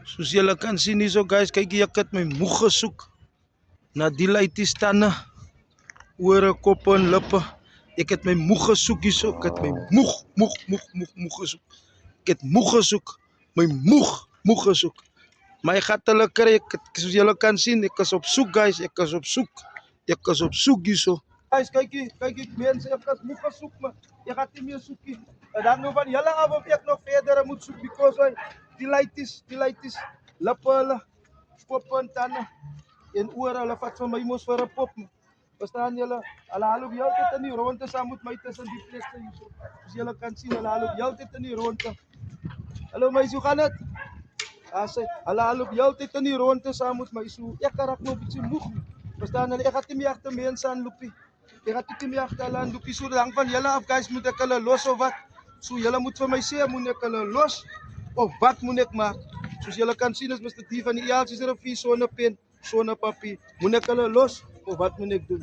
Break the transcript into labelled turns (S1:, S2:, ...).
S1: Soos julle kan sien hierso guys, kyk hier, ek het my moeg gesoek na die lyties tande, ore, koppe en lippe. Ek het my moeg gesoek hierso, ek het my moeg gesoek. Ek het moeg gesoek, my moeg gesoek. Maar ek gaan hulle kry, soos julle kan sien, ek is op soek guys, ek is op soek hierso. Guys, kyk hier mense, ek is moeg gesoek, maar ek gaan nie meer soek hier. En dan nou van julle af of ek nog verder moet soek, because die lyties, lippe hulle, koppe en tande, en ore, hulle vat van my mos vir 'n pop. Verstaan julle? Hulle haloop heeltyd in die ronde saam met my tussen die plekte hierso. Soos julle kan sien, hulle haloop heeltyd in die ronde. Hallo meisie, hoe gaan dit? Hulle haloop heeltyd in die ronde saam met my, so ek raak nou 'n bietjie moeg. Verstaan julle? Ek gaan nie meer agter mense aanloopie. Ek gaan nie meer agter hulle aanloopie. So dan van julle af guys, moet ek hulle los of wat? So julle moet vir my sê, moet ek hulle los of wat moet ek maak? Soos julle kan sien is Mr. D van die ELC's rivier sonder pen, sonder papier. Moet ek hulle los of wat moet ek doen?